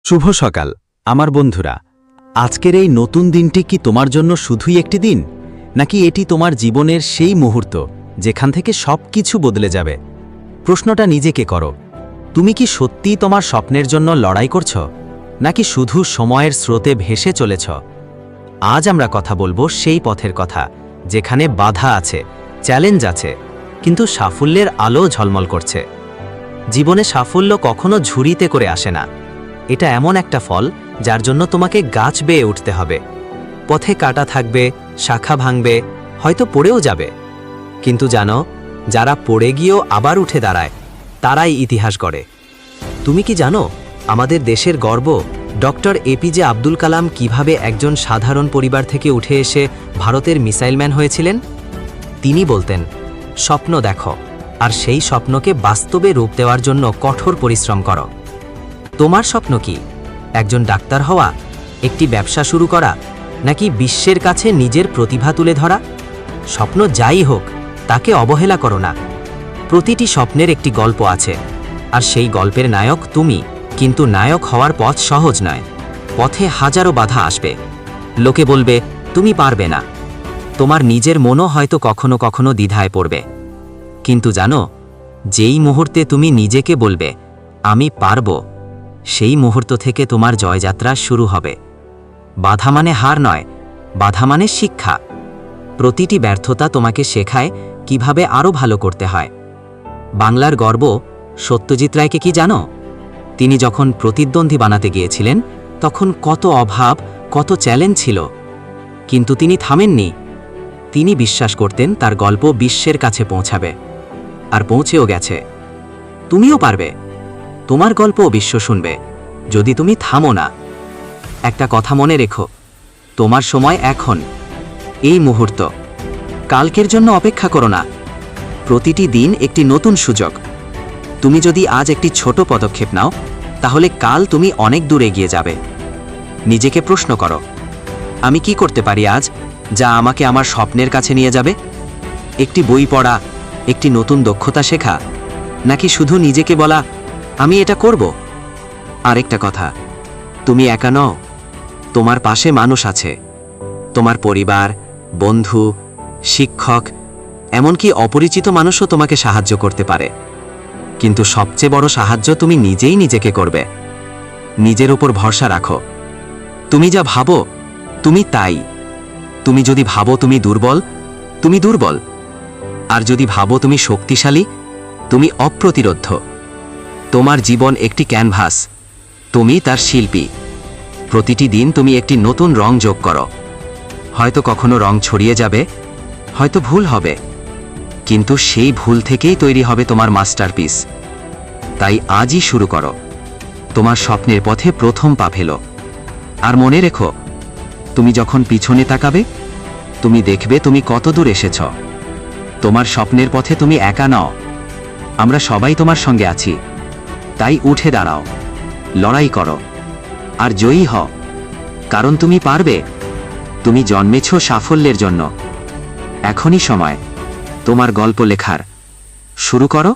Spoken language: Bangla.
শুভ সকাল আমার বন্ধুরা। আজকের এই নতুন দিনটি কি তোমার জন্য শুধুই একটি দিন, নাকি এটি তোমার জীবনের সেই মুহূর্ত যেখান থেকে সব কিছু বদলে যাবে? প্রশ্নটা নিজেকে করো। তুমি কি সত্যিই তোমার স্বপ্নের জন্য লড়াই করছ, নাকি শুধু সময়ের স্রোতে ভেসে চলেছ? আজ আমরা কথা বলবো সেই পথের কথা যেখানে বাধা আছে, চ্যালেঞ্জ আছে, কিন্তু সাফল্যের আলো ঝলমল করছে। জীবনে সাফল্য কখনো ঝুড়িতে করে আসে না। এটা এমন একটা ফল যার জন্য তোমাকে গাছ বেয়ে উঠতে হবে। পথে কাটা থাকবে, শাখা ভাঙবে, হয়তো পড়েও যাবে, কিন্তু জানো, যারা পড়ে গিয়েও আবার উঠে দাঁড়ায় তারাই ইতিহাস গড়ে। তুমি কি জানো আমাদের দেশের গর্ব ডক্টর এপিজে আব্দুল কালাম কিভাবে একজন সাধারণ পরিবার থেকে উঠে এসে ভারতের মিসাইলম্যান হয়েছিলেন? তিনি বলতেন, স্বপ্ন দেখো, আর সেই স্বপ্নকে বাস্তবে রূপ দেওয়ার জন্য কঠোর পরিশ্রম করো। তোমার স্বপ্ন কি? একজন ডাক্তার হওয়া, একটি ব্যবসা শুরু করা, নাকি বিশ্বের কাছে নিজের প্রতিভা তুলে ধরা? স্বপ্ন যাই হোক, তাকে অবহেলা করো না। প্রতিটি স্বপ্নের একটি গল্প আছে, আর সেই গল্পের নায়ক তুমি। কিন্তু নায়ক হওয়ার পথ সহজ নয়। পথে হাজারো বাধা আসবে। লোকে বলবে তুমি পারবে না। তোমার নিজের মনও হয়তো কখনো কখনো দ্বিধায় পড়বে। কিন্তু জানো, যেই মুহূর্তে তুমি নিজেকে বলবে আমি পারব, সেই মুহূর্ত থেকে তোমার জয়যাত্রা শুরু হবে। বাধা মানে হার নয়, বাধা মানে শিক্ষা। প্রতিটি ব্যর্থতা তোমাকে শেখায় কিভাবে আরও ভালো করতে হয়। বাংলার গর্ব সত্যজিৎ রায়কে কি জানো? তিনি যখন প্রতিদ্বন্দ্বী বানাতে গিয়েছিলেন তখন কত অভাব, কত চ্যালেঞ্জ ছিল, কিন্তু তিনি থামেননি। তিনি বিশ্বাস করতেন তার গল্প বিশ্বের কাছে পৌঁছাবে, আর পৌঁছেও গেছে। তুমিও পারবে। তোমার গল্পও বিশ্ব শুনবে, যদি তুমি থামো না। একটা কথা মনে রেখো, তোমার সময় এখন, এই মুহূর্ত। কালকের জন্য অপেক্ষা করো না। প্রতিটি দিন একটি নতুন সুযোগ। তুমি যদি আজ একটি ছোট পদক্ষেপ নাও, তাহলে কাল তুমি অনেক দূর এগিয়ে যাবে। নিজেকে প্রশ্ন করো, আমি কি করতে পারি আজ যা আমাকে আমার স্বপ্নের কাছে নিয়ে যাবে? একটি বই পড়া, একটি নতুন দক্ষতা শেখা, নাকি শুধু নিজেকে বলা আমি এটা করব? আরেকটা কথা, তুমি একা নও। তোমার পাশে মানুষ আছে। তোমার পরিবার, বন্ধু, শিক্ষক, এমনকি অপরিচিত মানুষও তোমাকে সাহায্য করতে পারে। কিন্তু সবচেয়ে বড় সাহায্য তুমি নিজেই নিজেকে করবে। নিজের উপর ভরসা রাখো। তুমি যা ভাবো তুমি তাই। তুমি যদি ভাবো তুমি দুর্বল, তুমি দুর্বল। আর যদি ভাবো তুমি শক্তিশালী, তুমি অপ্রতিরোধ্য। তোমার জীবন একটি ক্যানভাস, তুমি তার শিল্পী। প্রতিটি দিন তুমি একটি নতুন রং যোগ করো। হয়তো কখনো রং ছড়িয়ে যাবে, হয়তো ভুল হবে, কিন্তু সেই ভুল থেকেই তৈরি হবে তোমার মাস্টারপিস। তাই আজই শুরু করো। তোমার স্বপ্নের পথে প্রথম পা ফেলো। আর মনে রেখো, তুমি যখন পিছনে তাকাবে, তুমি দেখবে তুমি কত দূর এসেছ। তোমার স্বপ্নের পথে তুমি একা নও। আমরা সবাই তোমার সঙ্গে আছি। তাই উঠে দাঁড়াও, লড়াই করো, আর জয়ী হও। কারণ তুমি পারবে। তুমি জন্মেছ সাফল্যের জন্য। এখনই সময় তোমার গল্প লেখার। শুরু করো।